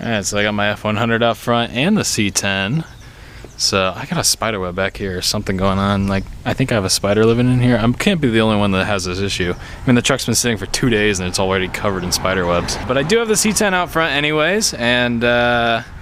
Alright, so I got my F100 out front and the C10. So I got a spider web back here, something going on. Like, I think I have a spider living in here. I can't be the only one that has this issue. I mean, the truck's been sitting for 2 days and it's already covered in spider webs. But I do have the C10 out front anyways, and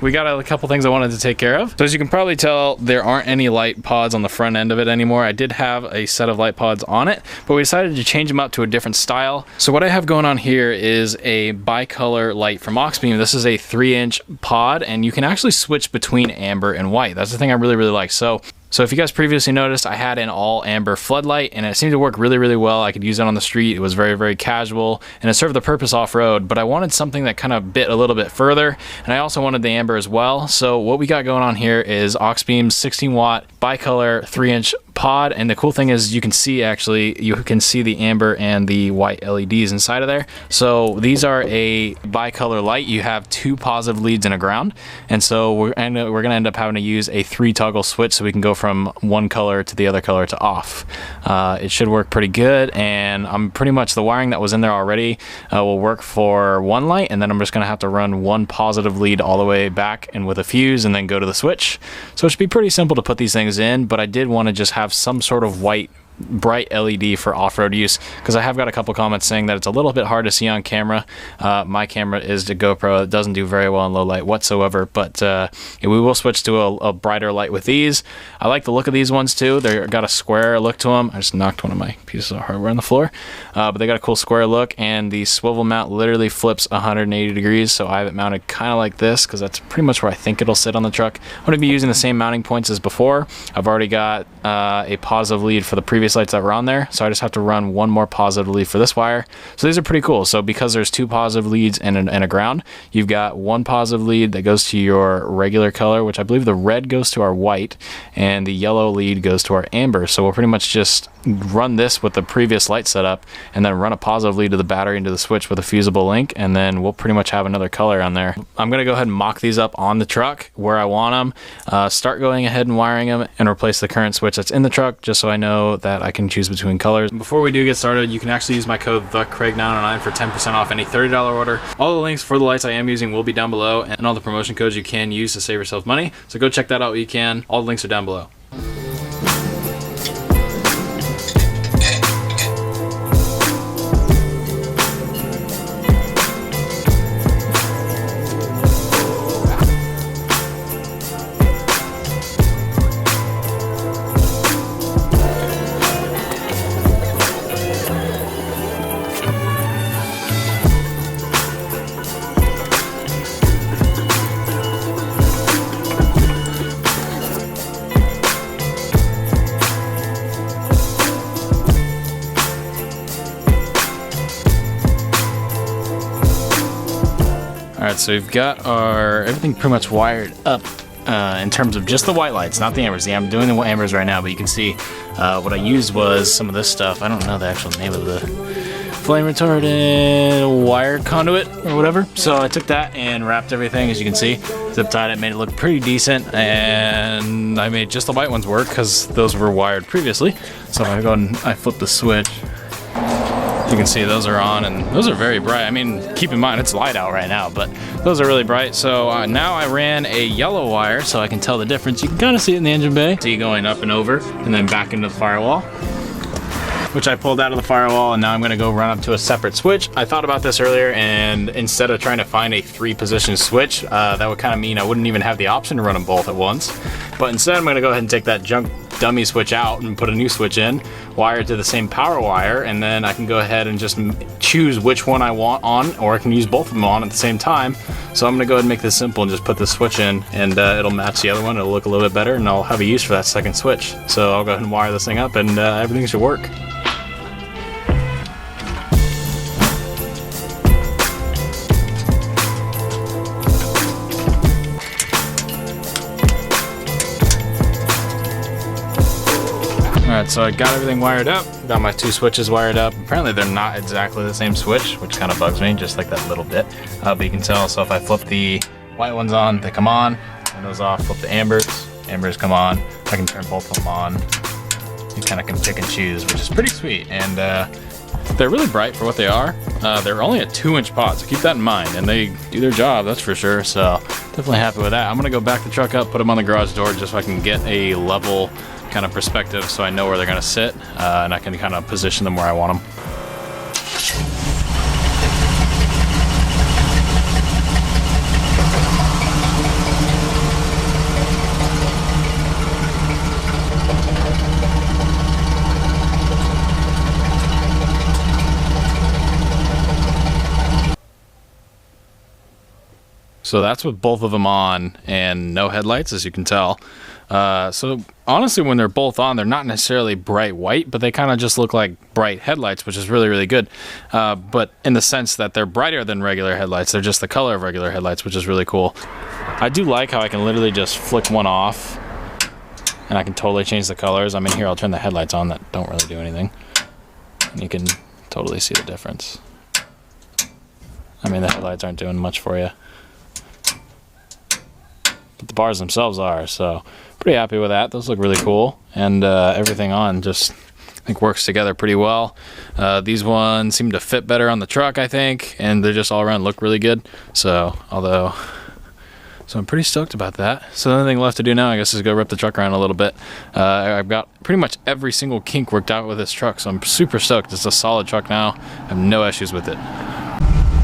we got a couple things I wanted to take care of. So as you can probably tell, there aren't any light pods on the front end of it anymore. I did have a set of light pods on it, but we decided to change them up to a different style. So what I have going on here is a bicolor light from Auxbeam. This is a 3-inch pod, and you can actually switch between amber and white. That's the thing I really like. So if you guys previously noticed, I had an all amber floodlight and it seemed to work really well. I could use it on the street. It was very casual and it served the purpose off-road, but I wanted something that kind of bit a little bit further, and I also wanted the amber as well. So what we got going on here is Auxbeam's 16-watt bicolor 3-inch pod, and the cool thing is you can see the amber and the white LEDs inside of there. So these are a bicolor light. You have 2 positive leads and a ground, and so we're gonna end up having to use a 3-toggle switch so we can go from one color to the other color to off. It should work pretty good, and I'm pretty much, the wiring that was in there already will work for one light, and then I'm just gonna have to run one positive lead all the way back and with a fuse and then go to the switch. So it should be pretty simple to put these things in, but I did want to just have some sort of white bright LED for off-road use, because I have got a couple comments saying that it's a little bit hard to see on camera. My camera is the GoPro. It doesn't do very well in low light whatsoever, but we will switch to a brighter light with these. I like the look of these ones too. They got a square look to them. I just knocked one of my pieces of hardware on the floor, but they got a cool square look, and the swivel mount literally flips 180 degrees, so I have it mounted kind of like this because that's pretty much where I think it'll sit on the truck. I'm going to be using the same mounting points as before. I've already got a positive lead for the previous lights that were on there, so I just have to run one more positive lead for this wire. So these are pretty cool. So because there's 2 positive leads and a ground, you've got 1 positive lead that goes to your regular color, which I believe the red goes to our white, and the yellow lead goes to our amber. So we'll pretty much just run this with the previous light setup and then run a positive lead to the battery into the switch with a fusible link, and then we'll pretty much have another color on there. I'm gonna go ahead and mock these up on the truck where I want them, start going ahead and wiring them, and replace the current switch that's in the truck, just so I know that I can choose between colors. Before we do get started, you can actually use my code TheCraig909 for 10% off any $30 order. All the links for the lights I am using will be down below, and all the promotion codes you can use to save yourself money. So go check that out when you can. All the links are down below. Alright, so we've got everything pretty much wired up in terms of just the white lights, not the ambers. Yeah, I'm doing the ambers right now, but you can see what I used was some of this stuff. I don't know the actual name of the flame retardant wire conduit or whatever. So I took that and wrapped everything, as you can see, zip tied it, made it look pretty decent, and I made just the white ones work because those were wired previously. So if I go and I flip the switch, you can see those are on, and those are very bright. I mean, keep in mind it's light out right now, but those are really bright. So now I ran a yellow wire so I can tell the difference. You can kind of see it in the engine bay. See going up and over and then back into the firewall, which I pulled out of the firewall, and now I'm gonna go run up to a separate switch. I thought about this earlier, and instead of trying to find a 3-position switch, that would kind of mean I wouldn't even have the option to run them both at once. But instead I'm gonna go ahead and take that junk dummy switch out and put a new switch in, wire it to the same power wire, and then I can go ahead and just choose which one I want on, or I can use both of them on at the same time. So I'm gonna go ahead and make this simple and just put the switch in, and it'll match the other one. It'll look a little bit better, and I'll have a use for that second switch. So I'll go ahead and wire this thing up, and everything should work. Alright, so I got everything wired up, got my 2 switches wired up. Apparently they're not exactly the same switch, which kind of bugs me, just like that little bit. But you can tell, so if I flip the white ones on, they come on, turn those off, flip the ambers come on. I can turn both of them on. You kind of can pick and choose, which is pretty sweet. And They're really bright for what they are. They're only a 2-inch pot, so keep that in mind. And they do their job, that's for sure. So definitely happy with that. I'm gonna go back the truck up, put them on the garage door just so I can get a level kind of perspective so I know where they're gonna sit, and I can kind of position them where I want them. So that's with both of them on and no headlights, as you can tell. So honestly, when they're both on, they're not necessarily bright white, but they kind of just look like bright headlights, which is really, really good. But in the sense that they're brighter than regular headlights, they're just the color of regular headlights, which is really cool. I do like how I can literally just flick one off and I can totally change the colors. I mean, here, I'll turn the headlights on that don't really do anything. And you can totally see the difference. I mean, the headlights aren't doing much for you, but the bars themselves are, so pretty happy with that. Those look really cool, and everything on just, I think, works together pretty well. These ones seem to fit better on the truck, I think, and they just all around look really good. So I'm pretty stoked about that. So the only thing left to do now, I guess, is go rip the truck around a little bit. I've got pretty much every single kink worked out with this truck, so I'm super stoked. It's a solid truck now. I have no issues with it.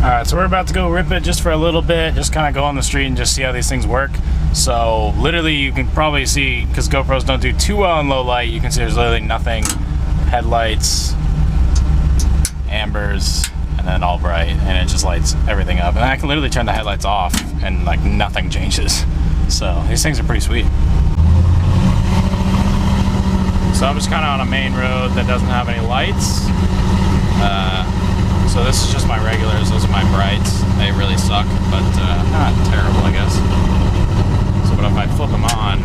Alright, so we're about to go rip it just for a little bit, just kind of go on the street and just see how these things work. So literally you can probably see, because GoPros don't do too well in low light, you can see there's literally nothing. Headlights, ambers, and then all bright, and it just lights everything up. And I can literally turn the headlights off and like nothing changes. So these things are pretty sweet. So I'm just kind of on a main road that doesn't have any lights. So this is just my regulars, those are my brights. They really suck, but not terrible, I guess. So but if I flip them on,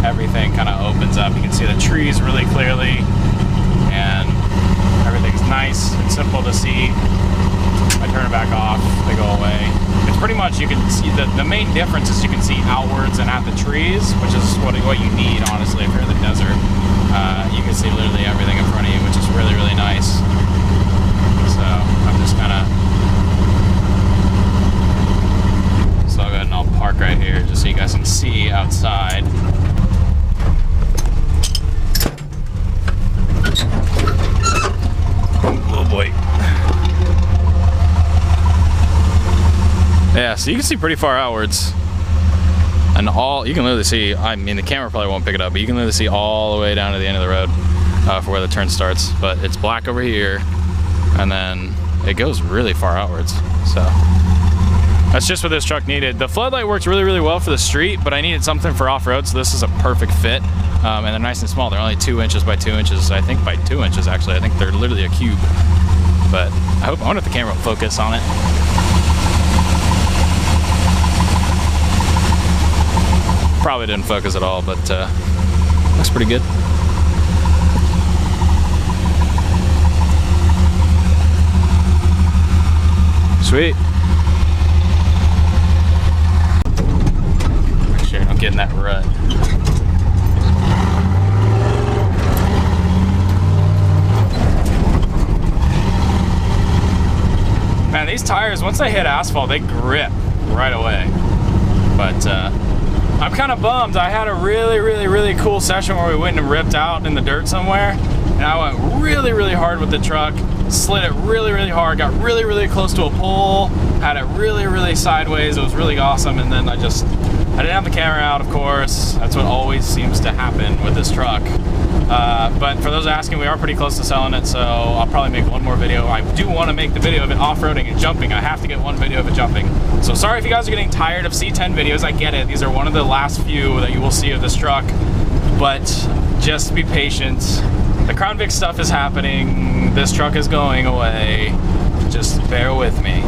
everything kind of opens up. You can see the trees really clearly, and everything's nice and simple to see. I turn it back off, they go away. It's pretty much, you can see, the main difference is you can see outwards and at the trees, which is what you need, honestly, if you're in the desert. You can see literally everything in front of you, which is really, really nice. So I'm just kind of, so I'll go ahead and I'll park right here just so you guys can see outside. Oh boy. Yeah, so you can see pretty far outwards. And you can literally see, I mean, the camera probably won't pick it up, but you can literally see all the way down to the end of the road for where the turn starts. But it's black over here, and then it goes really far outwards. So that's just what this truck needed. The floodlight works really, really well for the street, but I needed something for off-road, so this is a perfect fit. And they're nice and small. They're only 2 inches by 2 inches. I think by 2 inches, actually. I think they're literally a cube. But I wonder if the camera will focus on it. Probably didn't focus at all, but looks pretty good. Sweet. Make sure I don't get in that rut. Man, these tires, once they hit asphalt, they grip right away. But I'm kind of bummed. I had a really, really, really cool session where we went and ripped out in the dirt somewhere, and I went really, really hard with the truck, slid it really, really hard, got really, really close to a pole, had it really, really sideways. It was really awesome, and then I didn't have the camera out, of course. That's what always seems to happen with this truck. But for those asking, we are pretty close to selling it, so I'll probably make one more video. I do want to make the video of it off-roading and jumping. I have to get one video of it jumping. So sorry if you guys are getting tired of C10 videos. I get it. These are one of the last few that you will see of this truck, but just be patient. The Crown Vic stuff is happening. This truck is going away. Just bear with me.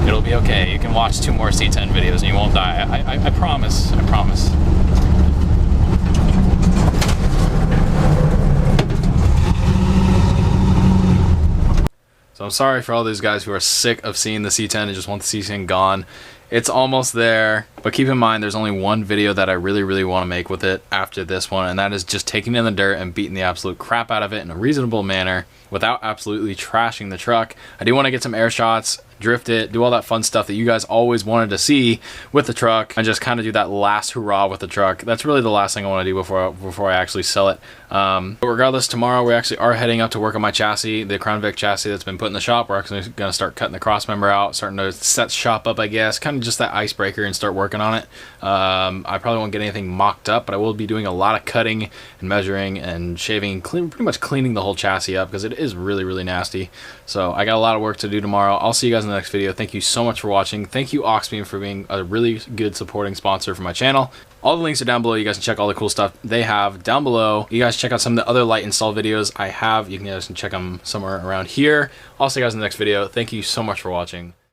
It'll be okay. You can watch 2 more C10 videos and you won't die. I promise. I promise. So I'm sorry for all those guys who are sick of seeing the C10 and just want the C10 gone. It's almost there, but keep in mind there's only one video that I really want to make with it after this one, and that is just taking it in the dirt and beating the absolute crap out of it in a reasonable manner without absolutely trashing the truck. I do want to get some air shots, drift it, do all that fun stuff that you guys always wanted to see with the truck, and just kind of do that last hurrah with the truck. That's really the last thing I want to do before I actually sell it. But regardless, tomorrow we actually are heading out to work on my chassis, the Crown Vic chassis that's been put in the shop. We're actually going to start cutting the cross member out, starting to set shop up, I guess, kind of just that icebreaker, and start working on it. I probably won't get anything mocked up, but I will be doing a lot of cutting and measuring and shaving and pretty much cleaning the whole chassis up, because it is really nasty. So I got a lot of work to do tomorrow. I'll see you guys in the next video. Thank you so much for watching. Thank you, Auxbeam, for being a really good supporting sponsor for my channel. All the links are down below. You guys can check all the cool stuff they have down below. You guys check out some of the other light install videos I have. You can guys check them somewhere around here. I'll see you guys in the next video. Thank you so much for watching.